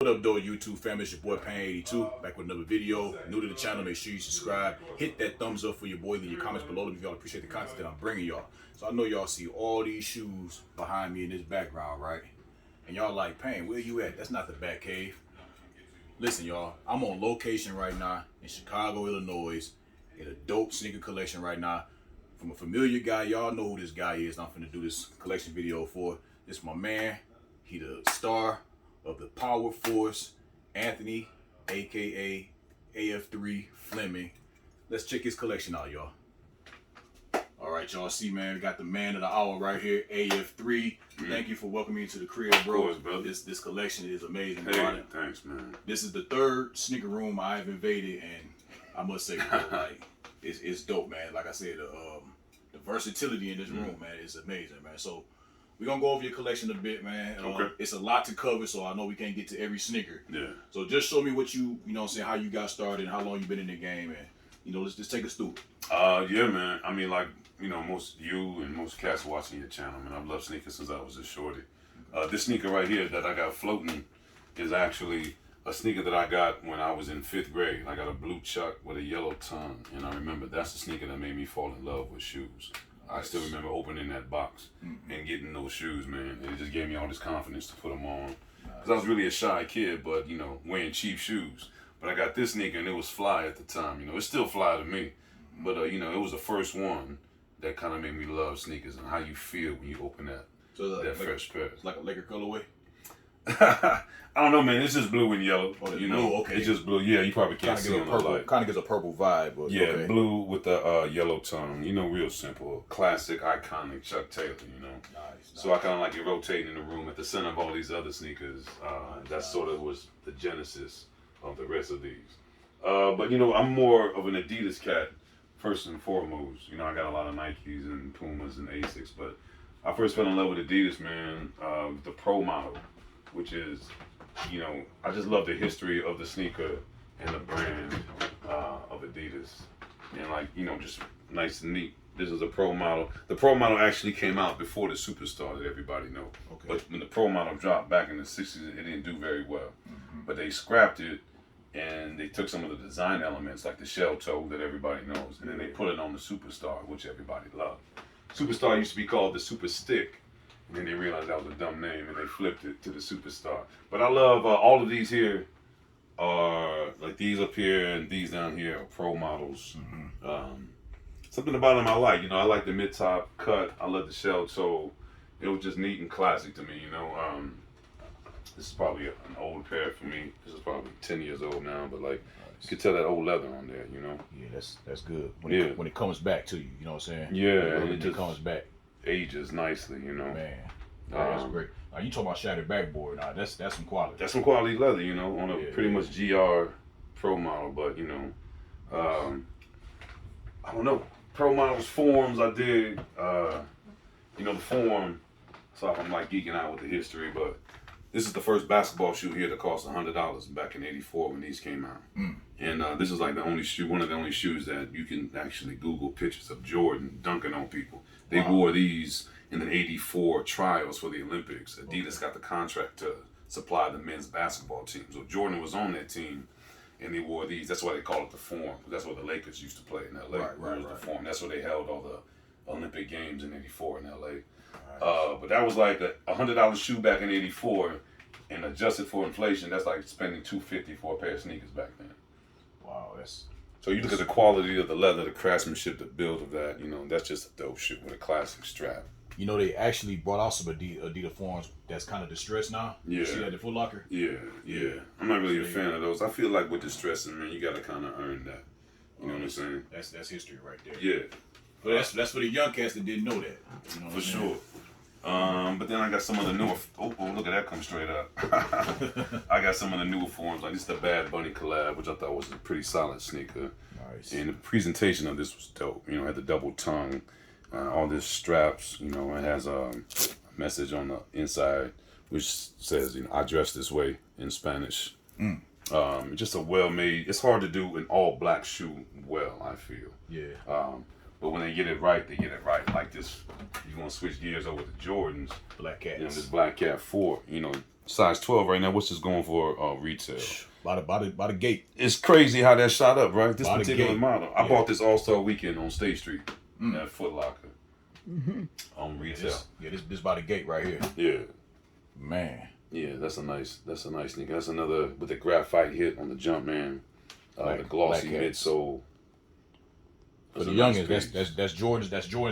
What up, though, YouTube family? It's your boy Pain82 back with another video. New to the channel, make sure you subscribe. Hit that thumbs up for your boy. Leave your comments below if y'all appreciate the content that I'm bringing y'all. So I know y'all see all these shoes behind me in this background, right? And y'all like, Pain, where you at? That's not the Bat Cave. Listen, y'all, I'm on location right now in Chicago, Illinois, in a dope sneaker collection right now. From a familiar guy, y'all know who this guy is. I'm finna do this collection video for. This my man. He the star of the Power Force, Anthony, aka AF3 Fleming. Let's check his collection out, y'all. All right, y'all see, man, we got the man of the hour right here, AF3. Thank you for welcoming me to the crib, bro. Of course, brother. This collection is amazing. Hey, thanks, man. This is the third sneaker room I've invaded, and I must say, bro, like, it's dope, man. Like I said, the versatility in this room, man, is amazing, man. So we're going to go over your collection a bit, man. Okay. It's a lot to cover, so I know we can't get to every sneaker. Yeah. So just show me what you know what I'm saying, how you got started and how long you been in the game, and, you know, let's just take us through. Yeah, man. I mean, like, you know, most you and most cats watching your channel, man, I've loved sneakers since I was a shorty. This sneaker right here that I got floating is actually a sneaker that I got when I was in 5th grade. I got a blue Chuck with a yellow tongue, and I remember that's the sneaker that made me fall in love with shoes. I still remember opening that box and getting those shoes, man. And it just gave me all this confidence to put them on. Because I was really a shy kid, but, you know, wearing cheap shoes. But I got this sneaker, and it was fly at the time. You know, it's still fly to me. But, you know, it was the first one that kind of made me love sneakers and how you feel when you open that, that fresh pair. It's like a Laker colorway? I don't know, man. It's just blue and yellow. Oh, you blue, know, okay. It's just blue. Yeah, you probably can't see it on the light. Kind of gives a purple vibe. But yeah, okay. Blue with the yellow tone. You know, real simple, classic, iconic Chuck Taylor. You know. Nice. So I kind of like it rotating in the room at the center of all these other sneakers. That sort of was the genesis of the rest of these. But you know, I'm more of an Adidas cat first and foremost. You know, I got a lot of Nikes and Pumas and Asics, but I first fell in love with Adidas, man. The Pro model, which is, you know, I just love the history of the sneaker and the brand of Adidas. And like, you know, just nice and neat. This is a Pro model. The Pro model actually came out before the Superstar that everybody know. Okay. But when the Pro model dropped back in the 60s, it didn't do very well. But they scrapped it and they took some of the design elements like the shell toe that everybody knows, and then they put it on the Superstar, which everybody loved. Superstar used to be called the Super Stick. And then they realized that was a dumb name, and they flipped it to the Superstar. But I love all of these here are like these up here and these down here are Pro models. Something about them I like. You know, I like the mid-top cut. I love the shell toe. It was just neat and classic to me. You know, this is probably an old pair for me. This is probably 10 years old now, but like you can tell that old leather on there. You know. Yeah, that's good. When it comes back to you, you know what I'm saying? Yeah, it just comes back. Ages nicely, you know. Man, that's great. You talking about shattered backboard? Now that's some quality. That's some quality leather, you know, on a pretty much GR Pro model. But you know, I don't know. Pro models forms, I did. You know, the form. So I'm like geeking out with the history, but this is the first basketball shoe here that cost $100 back in '84 when these came out. And this is like the only shoe, one of the only shoes that you can actually Google pictures of Jordan dunking on people. They wore these in the '84 trials for the Olympics. Adidas got the contract to supply the men's basketball team. So Jordan was on that team, and they wore these. That's why they call it the Forum. That's where the Lakers used to play in LA. Right. The Forum. That's where they held all the Olympic Games in '84 in LA. But that was like a $100 shoe back in '84, and adjusted for inflation, that's like spending $250 for a pair of sneakers back then. Wow, so you look at the quality of the leather, the craftsmanship, the build of that, you know, that's just a dope shoe with a classic strap. You know, they actually brought out some Adidas forms that's kind of distressed now. Yeah. You see that at Foot Locker? Yeah. I'm not really a fan of those. I feel like with distressing, man, you got to kind of earn that. You know what I'm saying? That's history right there. Yeah. But that's for the young cats that didn't know that. You know for sure. But then I got some of the newer. Oh, look at that come straight up. I got some of the newer forms. Like this is the Bad Bunny collab, which I thought was a pretty solid sneaker. Nice. And the presentation of this was dope. You know, it had the double tongue, all these straps. You know, it has a message on the inside which says, you know, I dress this way in Spanish. Just a well-made. It's hard to do an all-black shoe well, I feel. Yeah. But when they get it right, they get it right. Like this, you want to switch gears over to Jordans. Black Cats. You know, this Black Cat 4, you know, Size 12 right now. What's this going for retail? By the gate. It's crazy how that shot up, right? This By the particular gate. model. I bought this All-Star Weekend on State Street at Foot Locker on retail. This by the gate right here. Yeah. Man. Yeah, that's a nice sneaker. That's another with the graphite hit on the jump, man. The glossy midsole. For the youngins, that's Jordan's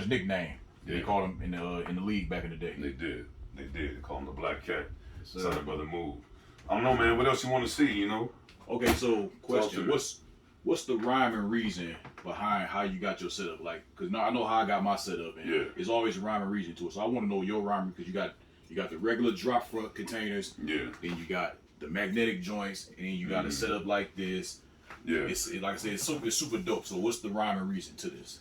nickname. Yeah. They called him in the league back in the day. They did. They called him the Black Cat. That's how the brother moved. I don't know, man. What else you want to see? You know? Okay, so question: What's the rhyme and reason behind how you got your setup? Like, cause now I know how I got my setup, and it's always a rhyme and reason to it. So I want to know your rhyme because you got the regular drop front containers. Yeah. Then you got the magnetic joints, and then you got a setup like this. Yeah. It's like I said, it's super dope. So what's the rhyme and reason to this?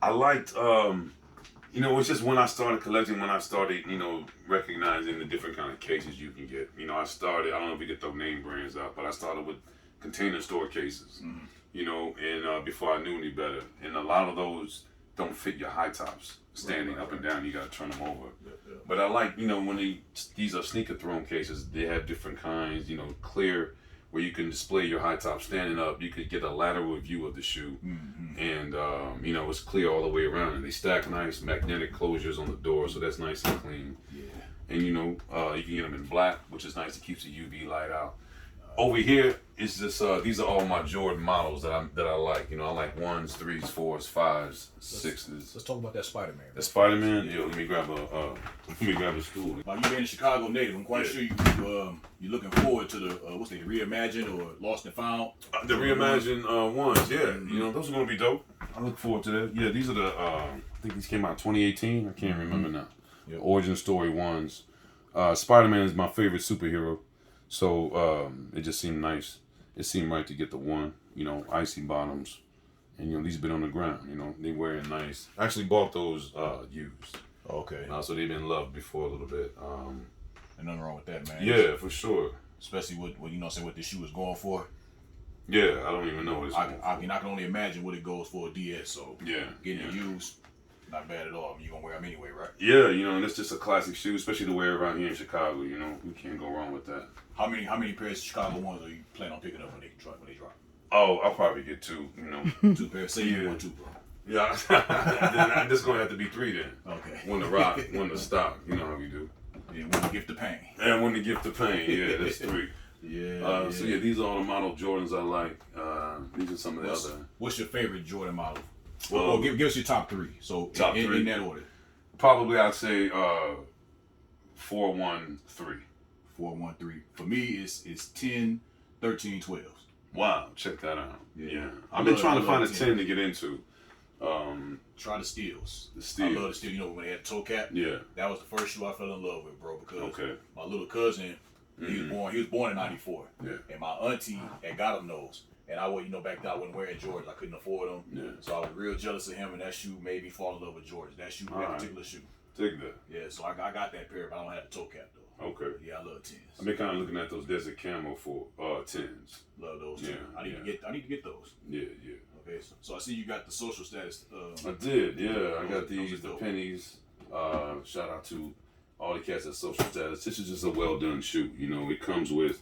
I liked, you know, it's just when I started collecting, when I started, you know, recognizing the different kind of cases you can get. You know, I don't know if you could throw name brands out, but I started with container store cases, you know, and before I knew any better. And a lot of those don't fit your high tops. Standing up and down, you got to turn them over. But I like, you know, when these are sneaker throne cases, they have different kinds, you know, clear, where you can display your high top standing up. You could get a lateral view of the shoe, and you know, it's clear all the way around. And they stack nice magnetic closures on the door, so that's nice and clean. Yeah. And you know, you can get them in black, which is nice. It keeps the UV light out. Over here, it's just these are all my Jordan models that I like. You know, I like 1s, 3s, 4s, 5s, 6s. Let's talk about that Spider-Man. The Spider-Man. Yeah. Let me grab a stool. Now, you being a Chicago native, I'm quite sure you're looking forward to the the Reimagined or Lost and Found. The Reimagined ones, yeah. You know, those are gonna be dope. I look forward to that. Yeah, these are the I think these came out 2018. I can't remember now. Yep. Origin story ones. Spider-Man is my favorite superhero. So it just seemed nice. It seemed right to get the one, you know, icy bottoms. And, you know, these have been on the ground, you know. They wearing nice. I actually bought those used. Okay. So they've been loved before a little bit. And nothing wrong with that, man. Yeah, for sure. Especially with what this shoe is going for. Yeah, I don't even know what it's going for. I can only imagine what it goes for a DS. So getting it used, not bad at all. I mean, you're going to wear them anyway, right? Yeah, you know, and it's just a classic shoe, especially to wear around here in Chicago, you know. We can't go wrong with that. How many pairs of Chicago ones are you planning on picking up when they drop? Oh, I'll probably get 2, you know. 2 pairs. Say you want 2, bro. Yeah, then this gonna have to be 3 then. Okay. One to rock, one to stock. You know how we do. Yeah, one to gift the pain. And one to gift the pain. Yeah, that's 3. Yeah. So yeah, these are all the model Jordans I like. These are some of the other. What's your favorite Jordan model? Well, give us your top 3. So top 3 in that order. Probably I'd say 4-1-3. 4-1-3. For me, it's 10, 13, 12. Wow, check that out. Yeah. I've been trying to find a 10 to get into. Try the steels. The steels. I love the steel. You know, when they had the toe cap. Yeah. That was the first shoe I fell in love with, bro. Because my little cousin, he was born in '94. Yeah. And my auntie had got him those. And I would, back then I wasn't wearing Jordans. I couldn't afford them. Yeah. So I was real jealous of him, and that shoe made me fall in love with Jordans. That shoe, that particular shoe. Take that. Yeah. So I got that pair, but I don't have the toe cap though. Okay. Yeah, I love 10s. I've been kind of looking at those desert camo for 10s. Love those too. I need to get those. Yeah. Okay, so I see you got the social status. I did, yeah. I got the pennies. Shout out to all the cats at social status. This is just a well done shoe. You know, it comes with,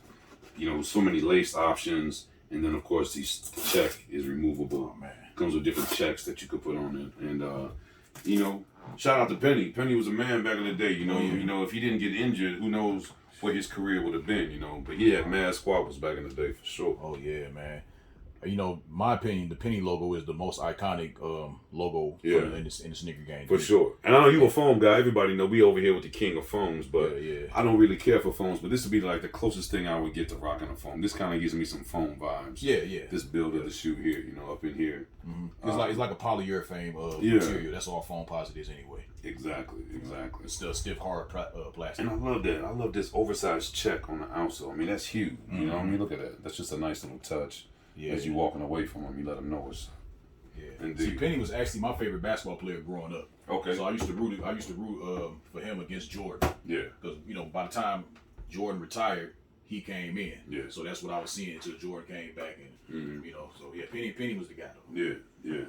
you know, so many lace options, and then of course the check is removable. Oh man. Comes with different checks that you could put on it, and you know, shout out to Penny. Penny was a man back in the day. You know, if he didn't get injured, who knows what his career would have been. You know, but he had mad squabbles back in the day for sure. Oh yeah, man. You know, my opinion, the Penny logo is the most iconic logo in the sneaker game. For sure. And I know you a foam guy. Everybody know we over here with the king of foams, but I don't really care for foams. But this would be like the closest thing I would get to rocking a foam. This kind of gives me some foam vibes. Yeah. This build of the shoe here, you know, up in here. Mm-hmm. It's like a polyurethane material. That's all foam posite is anyway. Exactly. It's still stiff, hard plastic. And I love that. I love this oversized check on the outsole. I mean, that's huge. You know what I mean? Look at that. That's just a nice little touch. Yeah. As you walking away from them, you let them know it's. Yeah. Indeed. See, Penny was actually my favorite basketball player growing up. Okay. So I used to root for him against Jordan. Yeah. Because by the time Jordan retired, he came in. Yeah. So that's what I was seeing until Jordan came back, and So yeah, Penny was the guy though. Yeah.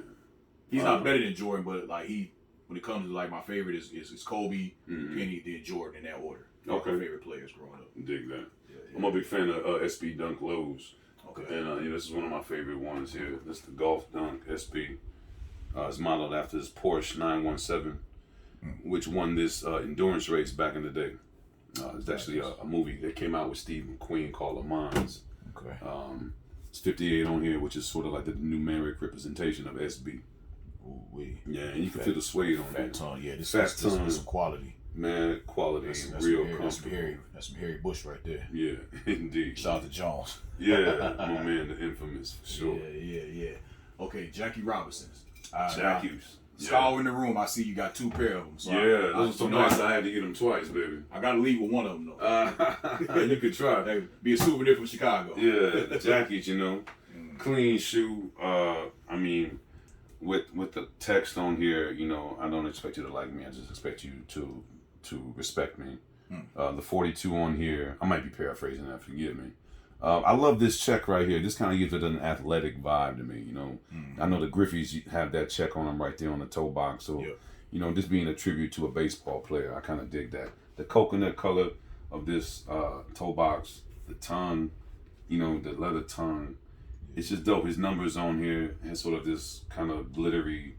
He's not better than Jordan, but like when it comes to like my favorite is Kobe, Penny, then Jordan in that order. Okay. My favorite players growing up. Dig that. Yeah. I'm a big fan of SB Dunk Lows. Okay. And this is one of my favorite ones here. This is the Golf Dunk SB. It's modeled after this Porsche 917, which won this endurance race back in the day. It's actually a movie that came out with Steve McQueen called Le Mans. Okay. It's 58 on here, which is sort of like the numeric representation of SB. Ooh-wee. Yeah, and you can feel the suede on Fat there. tongue, yeah. This Fat is tongue. some quality. Man, quality, That's real some comfortable. That's some Harry Bush right there. Yeah, indeed. Shout out to Jones. Yeah, my man, the infamous, for sure. Yeah. Okay, Jackie Robinson's. Jackie's. Scholar in the room, I see you got 2 pair of them. So Those are so nice. I had to get them twice, baby. I got to leave with one of them, though. You could try. That'd be a souvenir from Chicago. Yeah, Jackie's, clean shoe. I mean, with the text on here, I don't expect you to like me. I just expect you to respect me. The 42 on here, I might be paraphrasing that. Forgive me. I love this check right here. This kind of gives it an athletic vibe to me. I know the Griffies have that check on them right there on the toe box. So, this being a tribute to a baseball player, I kind of dig that. The coconut color of this toe box, the tongue, the leather tongue. It's just dope. His numbers on here has sort of this kind of glittery,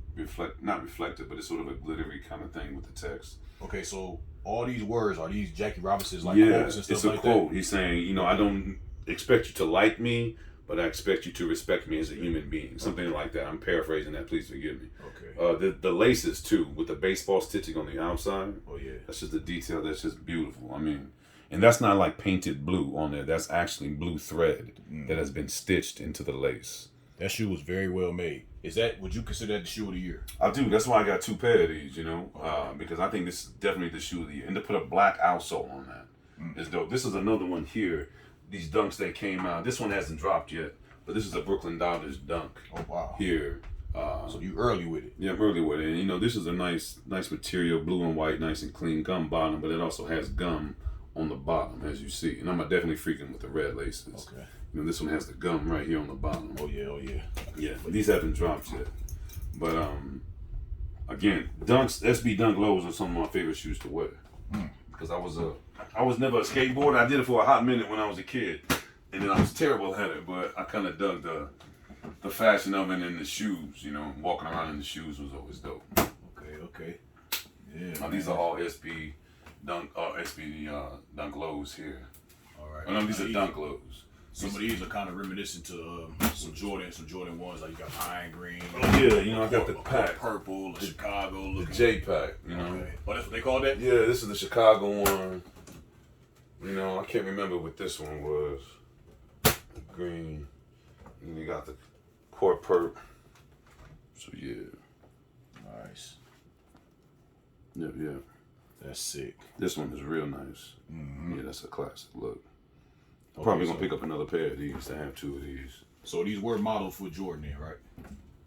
not reflective, but it's sort of a glittery kind of thing with the text. Okay, so all these words, are these Jackie Robinson's quotes and stuff it's a like quote. that? He's saying, I don't expect you to like me, but I expect you to respect me as a human being. Something like that. I'm paraphrasing that. Please forgive me. Okay. The laces, too, with the baseball stitching on the outside. Oh, yeah. That's just a detail that's just beautiful. I mean, and that's not like painted blue on there. That's actually blue thread that has been stitched into the lace. That shoe was very well made. Would you consider that the shoe of the year? I do. That's why I got 2 pair of these, because I think this is definitely the shoe of the year. And to put a black outsole on that is dope. This is another one here. These dunks that came out. This one hasn't dropped yet, but this is a Brooklyn Dodgers dunk. Oh, wow. Here. So you early with it. Yeah, I'm early with it. And, this is a nice material, blue and white, nice and clean gum bottom, but it also has gum on the bottom, as you see. And I'm definitely freaking with the red laces. Okay. This one has the gum right here on the bottom. Oh, yeah. Yeah, but these haven't dropped yet. But, again, dunks, SB Dunk Lows are some of my favorite shoes to wear. Because I was never a skateboarder. I did it for a hot minute when I was a kid. And then I was terrible at it, but I kind of dug the fashion of it and the shoes, walking around in the shoes was always dope. Okay. Yeah. Now, these are all SB Dunk Dunk Lows here. All right. Oh, no, these are Dunk Lows. Some of these are kind of reminiscent to some Jordan 1s. Like you got pine green. Oh yeah, I got the pack, purple, the Chicago looking. the J pack. Okay. Oh, that's what they call that. Yeah, this is the Chicago one. I can't remember what this one was. The green, and you got the court perp. So yeah. Nice. Yeah. That's sick. This one is real nice. Yeah, that's a classic look. I'm Okay, probably gonna pick up another pair of these to have 2 of these. So these were modeled for Jordan, then, right?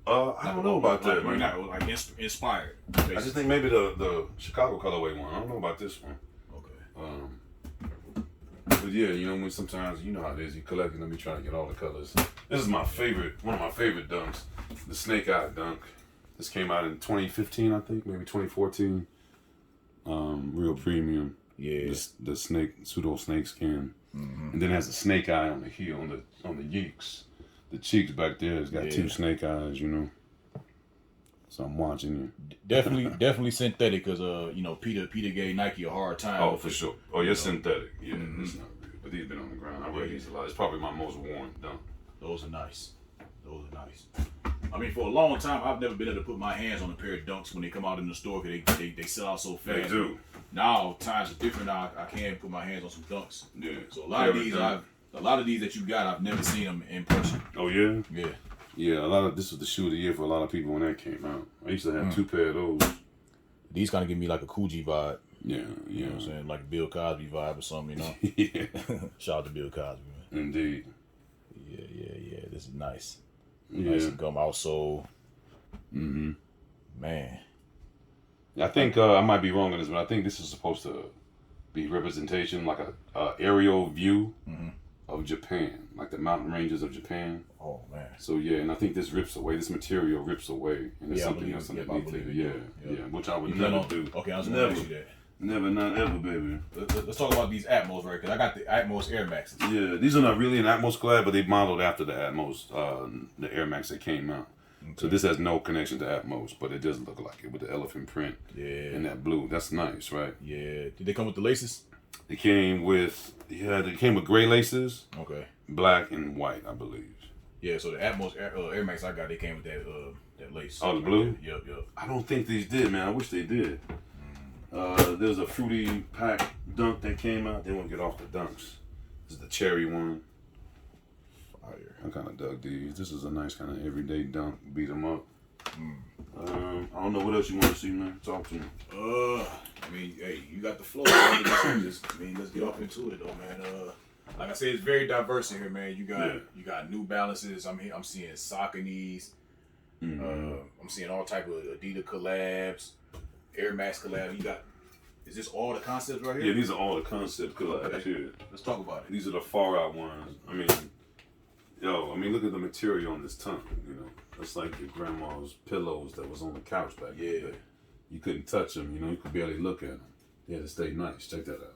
I don't know about that, man. Like inspired. I just think maybe the Chicago colorway one. I don't know about this one. Okay. But yeah, when sometimes you know how it is. You collecting them, you trying to get all the colors. This is one of my favorite dunks, the Snake Eye dunk. This came out in 2015, I think, maybe 2014. Real premium. Yeah. The pseudo snake skin, and then it has a snake eye on the heel, on the yeeks. The cheeks back there has got 2 snake eyes, So I'm watching you. Definitely synthetic, because Peter gave Nike a hard time. Oh, for sure. Oh, you're synthetic. Yeah, it's not real. But these been on the ground. I wear these a lot. It's probably my most worn dunk. Those are nice. I mean, for a long time, I've never been able to put my hands on a pair of dunks when they come out in the store, because they sell out so fast. They do. Now times are different. Now I can put my hands on some dunks. Yeah. So a lot of these that you got, I've never seen them in person. Oh yeah. Yeah. Yeah. This was the shoe of the year for a lot of people when that came out. I used to have 2 pair of those. These kind of give me like a Coogee vibe. Yeah. You know what I'm saying? Like a Bill Cosby vibe or something, Yeah. Shout out to Bill Cosby, man. Indeed. Yeah. This is nice. Yeah. Nice and gum outsole. Man. I think I might be wrong on this, but I think this is supposed to be representation, like a aerial view of Japan, like the mountain ranges of Japan. Oh man. So yeah, and I think this material rips away, and there's Yeah, something else underneath it. Yeah, which I would never do. Okay, I was never. gonna ask you that. Never, not ever, baby. Let's talk about these Atmos, right? Because I got the Atmos Air Maxes. Yeah, these are not really an Atmos collab, but they modeled after the Atmos, the Air Max that came out. Okay. So this has no connection to Atmos, but it does look like it with the elephant print. Yeah. And that blue. That's nice, right? Yeah. Did they come with the laces? They came with gray laces. Okay. Black and white, I believe. Yeah, so the Atmos Air Max I got, they came with that lace. Oh, the blue? Yep. I don't think these did, man. I wish they did. There's a fruity pack dunk that came out. They won't get off the dunks. This is the cherry one. Fire. I kind of dug these. This is a nice kind of everyday dunk. Beat them up. I don't know what else you want to see, man. Talk to me. I mean, hey, you got the flow. Let's get off into it, though, man. Like I said, it's very diverse in here, man. You got New Balances. I'm seeing Sauconys. I'm seeing all type of Adidas collabs, Air Max collabs. Is this all the concepts right here? Yeah, these are all the concept collabs here. Let's talk about it. These are the far out ones. I mean, look at the material on this tongue. You know, it's like your grandma's pillows that was on the couch back in the day. You couldn't touch them. You know, you could barely look at them. They had to stay nice. Check that out.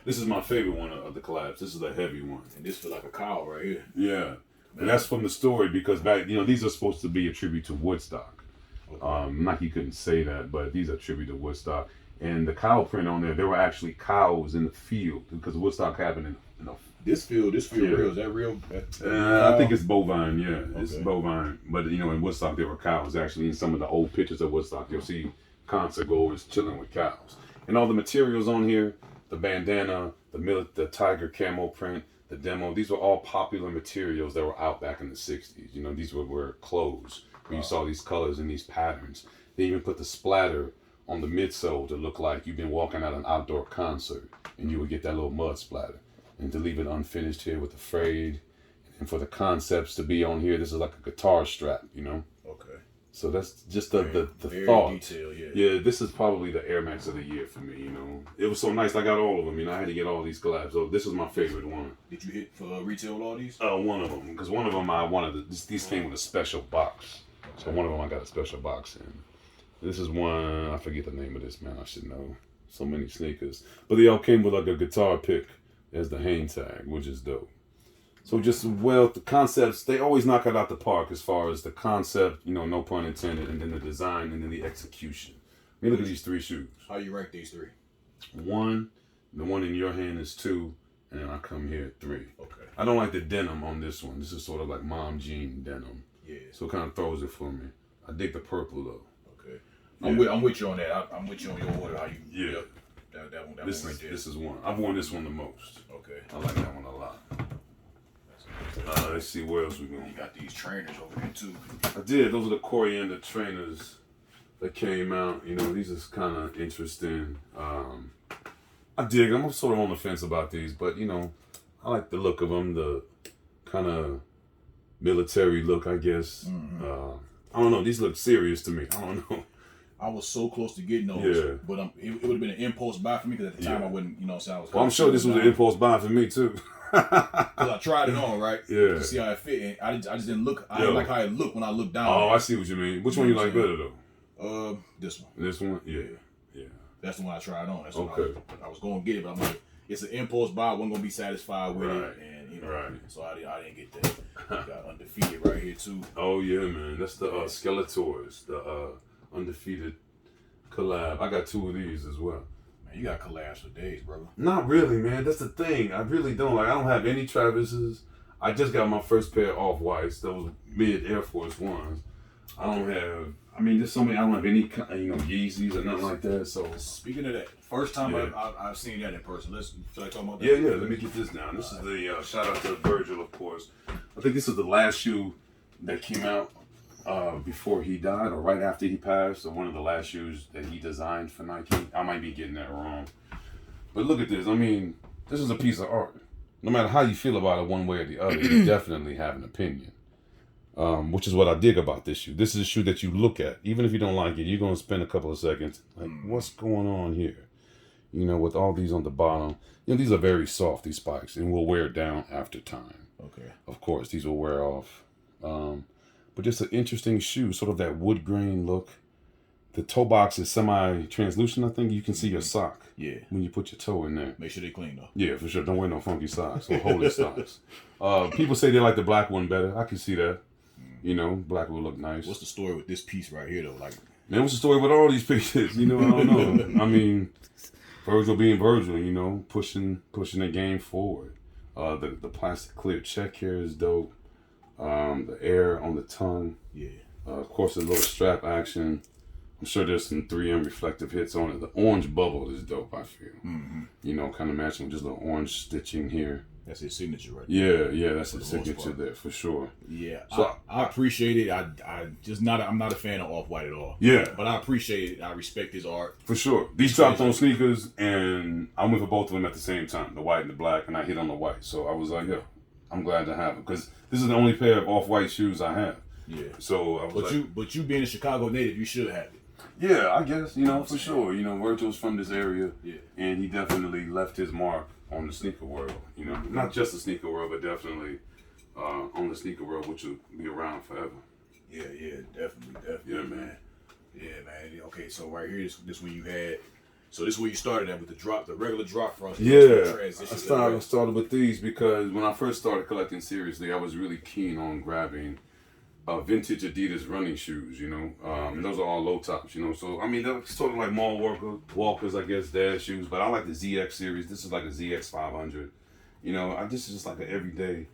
This is my favorite one of the collabs. This is the heavy one. And this feel like a cow right here. Yeah. And that's from the story because back, these are supposed to be a tribute to Woodstock. Okay. Not you couldn't say that, but these are tribute to Woodstock. And the cow print on there were actually cows in the field because Woodstock happened in a This field real. Is that real? I think it's bovine, yeah. Okay. It's bovine. But, in Woodstock, there were cows. Actually, in some of the old pictures of Woodstock, you'll see concert goers chilling with cows. And all the materials on here, the bandana, the tiger camo print, the demo, these were all popular materials that were out back in the 60s. These were clothes. Where you saw these colors and these patterns. They even put the splatter on the midsole to look like you've been walking at an outdoor concert and you would get that little mud splatter. And to leave it unfinished here with the frayed. And for the concepts to be on here, this is like a guitar strap, Okay. So that's just the very thought. Detailed, yeah. Yeah, this is probably the Air Max of the year for me, It was so nice. I got all of them, I had to get all these collabs. So this is my favorite one. Did you hit for retail with all these? One of them. Because one of them I wanted, these came with a special box. Okay. So one of them I got a special box in. This is one, I forget the name of this, man. I should know. So many sneakers. But they all came with like a guitar pick as the hang tag, which is dope. So the concepts, they always knock it out the park as far as the concept, no pun intended, and then the design, and then the execution. I mean, look at these three shoes. How you rank these three? One, the one in your hand is 2, and then I come here at 3. Okay. I don't like the denim on this one. This is sort of like mom jean denim. Yeah. So it kind of throws it for me. I dig the purple though. Okay. Yeah. I'm with you on that. I'm with you on your order. How you? Yeah. That one right there. This is one. I've worn this one the most. Okay. I like that one a lot. Let's see where else we going. You got these trainers over here too. I did. Those are the coriander trainers that came out. These is kind of interesting. I dig. I'm sort of on the fence about these, but I like the look of them. The kind of military look, I guess. Mm-hmm. I don't know. These look serious to me. I don't know. I was so close to getting those, but it would have been an impulse buy for me because at the time I wouldn't, I was. Well, I'm sure this was an impulse buy for me too. Because I tried it on, right? Yeah. To see how it fit, and I just didn't look. I didn't like how it looked when I looked down. Oh, I see what you mean. Which one you like better though? This one. This one? Yeah. That's the one I tried on. That's okay. I was going to get it, but I'm like, it's an impulse buy. I wasn't going to be satisfied with it, and so I didn't get that. Got Undefeated right here too. Oh yeah, man. That's the Skeletors, the Undefeated collab. I got 2 of these as well. Man, you got collabs for days, brother. Not really, man. That's the thing. I really don't. I don't have any Travis's. I just got my first pair of Off-Whites. Those mid Air Force Ones. I don't have. There's so many. I don't have any, Yeezys or nothing like that. So speaking of that, first time I've seen that in person. Should I talk about that? Yeah. Let me get this down. This is the shout out to Virgil, of course. I think this is the last shoe that came out before he died or right after he passed, or one of the last shoes that he designed for Nike. I might be getting that wrong, but look at this. This is a piece of art. No matter how you feel about it one way or the other, you definitely have an opinion. Which is what I dig about this shoe. This is a shoe that you look at. Even if you don't like it, you're going to spend a couple of seconds like, what's going on here? With all these on the bottom. These are very soft, these spikes, and will wear down after time. Okay. Of course, these will wear off. But just an interesting shoe, sort of that wood grain look. the toe box is semi-translucent. I think you can see your sock. Yeah. When you put your toe in there. Make sure they clean though. Yeah, for sure. Don't wear no funky socks or holy socks. People say they like the black one better. I can see that. You know, black will look nice. What's the story with this piece right here though? Like, man, what's the story with all these pieces? You know, I don't know. I mean, Virgil being Virgil, you know, pushing the game forward. The plastic clear check here is dope. The air on the tongue. Yeah. Of course, a little strap action. I'm sure there's some 3M reflective hits on it. The orange bubble is dope, I feel. Mm-hmm. You know, kind of matching with just a little orange stitching here. That's his signature right there. Yeah, that's his signature there for sure. Yeah, so I appreciate it. I'm not a fan of Off-White at all. Yeah, but I appreciate it. I respect his art for sure. These dropped on sneakers, and I went for both of them at the same time, the white and the black, and I hit on the white. So I was like, yeah, I'm glad to have it because this is the only pair of Off-White shoes I have. Yeah. So I was but you being a Chicago native, you should have it. Yeah, I guess, you know, for sure. You know, Virgil's from this area, yeah, and he definitely left his mark on the sneaker world. You know, not just the sneaker world, but definitely on the sneaker world, which will be around forever. Yeah, definitely. Yeah, man. Yeah, man. Okay, so right here, this where you had. So this is where you started at with the regular drop fronts. Yeah, I started with these because when I first started collecting seriously, I was really keen on grabbing vintage Adidas running shoes, you know. And those are all low tops, you know. So, I mean, they're sort of like mall walkers, I guess, dad shoes. But I like the ZX series. This is like a ZX 500. You know, this is just like an everyday,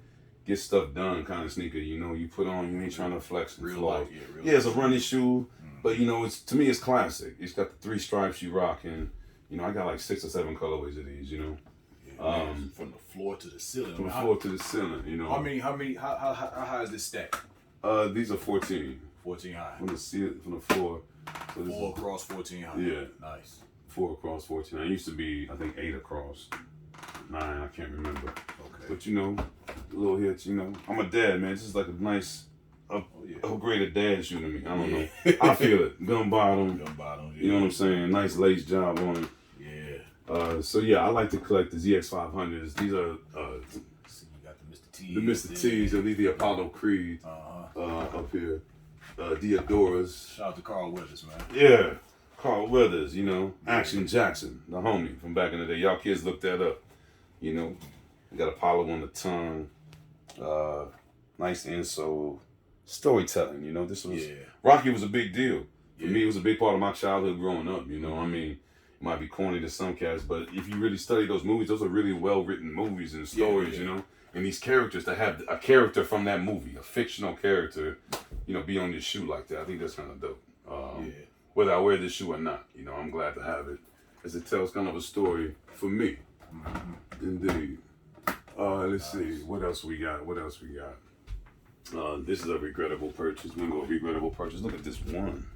get stuff done kind of sneaker, you know. You put on, you ain't trying to flex and flow. Yeah, it's a running shoe. But, you know, to me, it's classic. It's got the 3 stripes you rock. And, you know, I got like 6 or 7 colorways of these, you know. Yeah, from the floor to the ceiling. From the floor to the ceiling, you know. How high is this stack? These are 14. 14 high. From the floor. So 4 across, 14 high. Yeah. Nice. 4 across, 14 high. It used to be, I think, 8 across. 9, I can't remember. Okay. But, you know, little hits, you know. I'm a dad, man. This is like a nice, upgraded dad shoe to me. I don't know. I feel it. Gun bottom. Yeah. You know what I'm saying? Nice lace job on it. Yeah. So, yeah, I like to collect the ZX 500s. These are... you got the Mr. T's. The Mr. T's. Or the Apollo Creed. Up here. Diodoras. Shout out to Carl Weathers, man. Yeah. Carl Weathers, you know. Action Jackson, the homie from back in the day. Y'all kids look that up. You know. We got Apollo on the tongue. Nice insole. Storytelling, you know. This was... Rocky was a big deal. For me, it was a big part of my childhood growing up, you know. I mean, it might be corny to some cats, but if you really study those movies, those are really well-written movies and stories, you know. And these characters, to have a character from that movie, a fictional character, you know, be on your shoe like that, I think that's kind of dope. Whether I wear this shoe or not, you know, I'm glad to have it, as it tells kind of a story for me. Indeed. Let's see, what else we got? This is a regrettable purchase. We can go regrettable purchase. Look at this one.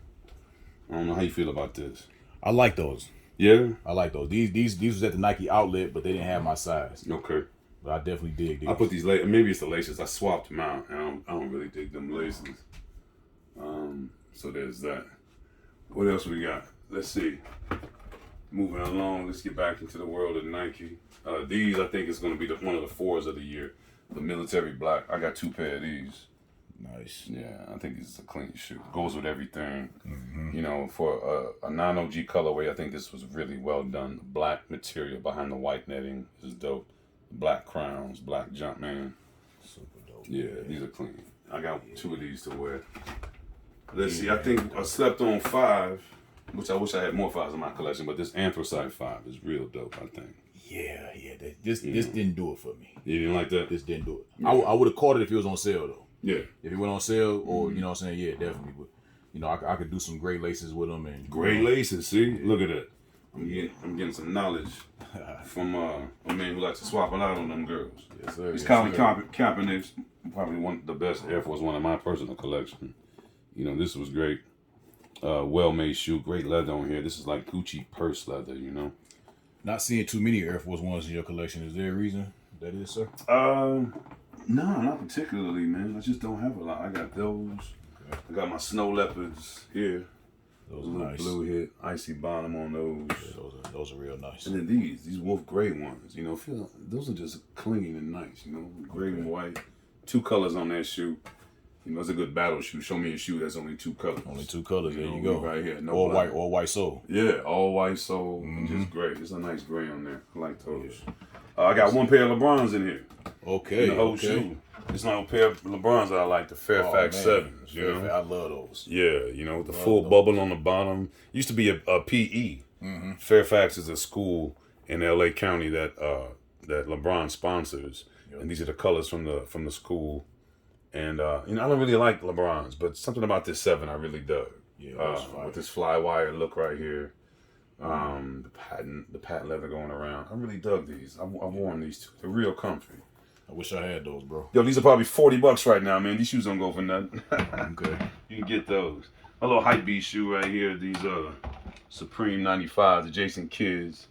I don't know how you feel about this. I like those. Yeah? I like those. These was at the Nike outlet, but they didn't have my size. Okay. But I definitely dig these. I put these maybe it's the laces. I swapped them out. And I don't really dig them laces. So there's that. What else we got? Let's see. Moving along, let's get back into the world of Nike. These, I think, is going to be one of the 4s of the year. The military black. I got 2 pair of these. Nice. Yeah, I think it's a clean shoe. Goes with everything. You know, for a non-OG colorway, I think this was really well done. The black material behind the white netting is dope. Black crowns, black Jumpman. Super dope. Yeah, these are clean. I got 2 of these to wear. Let's see, I think I slept on 5, which I wish I had more 5s in my collection, but this Anthracite 5 is real dope, I think. Yeah. This didn't do it for me. You didn't like that? This didn't do it. Yeah. I would have caught it if it was on sale, though. Yeah. If it went on sale, or, you know what I'm saying, yeah, definitely. But, you know, I could do some great laces with them. And great laces, see? Look at that. I'm getting some knowledge from a man who likes to swap a lot on them girls. Yes, sir. These Colin Kaepernick's probably one of the best Air Force One in my personal collection. You know, this was great. Well-made shoe, great leather on here. This is like Gucci purse leather, you know. Not seeing too many Air Force Ones in your collection. Is there a reason that is, sir? No, not particularly, man. I just don't have a lot. I got those. Okay. I got my snow leopards here. Those are nice. Blue hit, icy bottom on those. Yeah, those are real nice. And then these wolf gray ones, you know, those are just clean and nice, you know, gray and white. 2 colors on that shoe. You know, it's a good battle shoe. Show me a shoe that's only 2 colors. Only 2 colors. There you know, go. Right here. No All black. white sole. Yeah, all white sole. And just gray. There's a nice gray on there. I like those. I got 1 pair of LeBrons in here. Okay. In the whole shoe. It's not a pair of LeBrons that I like, the Fairfax 7s. You know? I love those. Yeah, you know, with the full bubble on the bottom. Used to be a PE. Fairfax is a school in LA County that that LeBron sponsors. And these are the colors from the school. And you know, I don't really like LeBrons, but something about this 7 I really dug. Yeah, with this fly wire look right here. The patent leather going around. I really dug these. I've worn these too. They're real comfy. I wish I had those, bro. Yo, these are probably $40 right now, man. These shoes don't go for nothing. Okay. You can get those. A little hype beast shoe right here. These Supreme 95s, the Jason Kids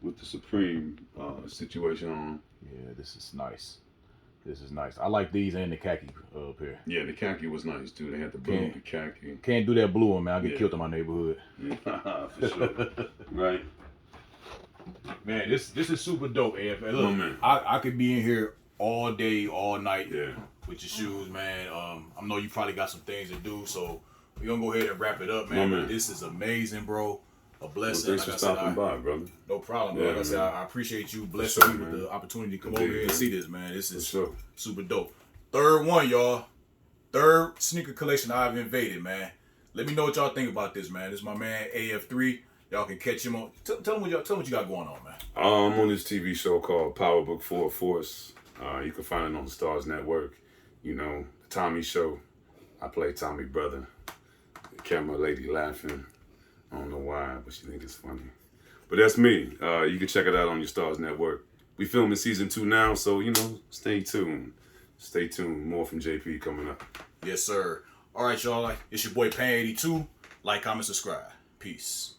with the Supreme situation on them. Yeah, this is nice. This is nice. I like these and the khaki pair. Yeah, the khaki was nice too. They had the blue, the khaki. Can't do that blue one, man. I get killed in my neighborhood. For sure. Right. Man, this is super dope, AF. Look, man. I could be in here all day, all night with your shoes, man. I know you probably got some things to do, so we're gonna go ahead and wrap it up, man. Man. This is amazing, bro. A blessing. Well, thanks for stopping by, brother. No problem, bro. Yeah, like I said, man. I appreciate you blessing sure, me with man. the opportunity to come over here and see this, man. This is sure. super dope. Third one, y'all. Third sneaker collection I've invaded, man. Let me know what y'all think about this, man. This is my man AF3. Y'all can catch him on. Tell him what you got going on, man. I'm on this TV show called Power Book 4 Force. You can find it on the Stars Network. You know, the Tommy Show. I play Tommy Brother. The camera lady laughing. I don't know why, but she thinks it's funny. But that's me. You can check it out on your Stars Network. We filming season 2 now, so, you know, stay tuned. Stay tuned. More from JP coming up. Yes, sir. All right, y'all. It's your boy Pan82. Like, comment, subscribe. Peace.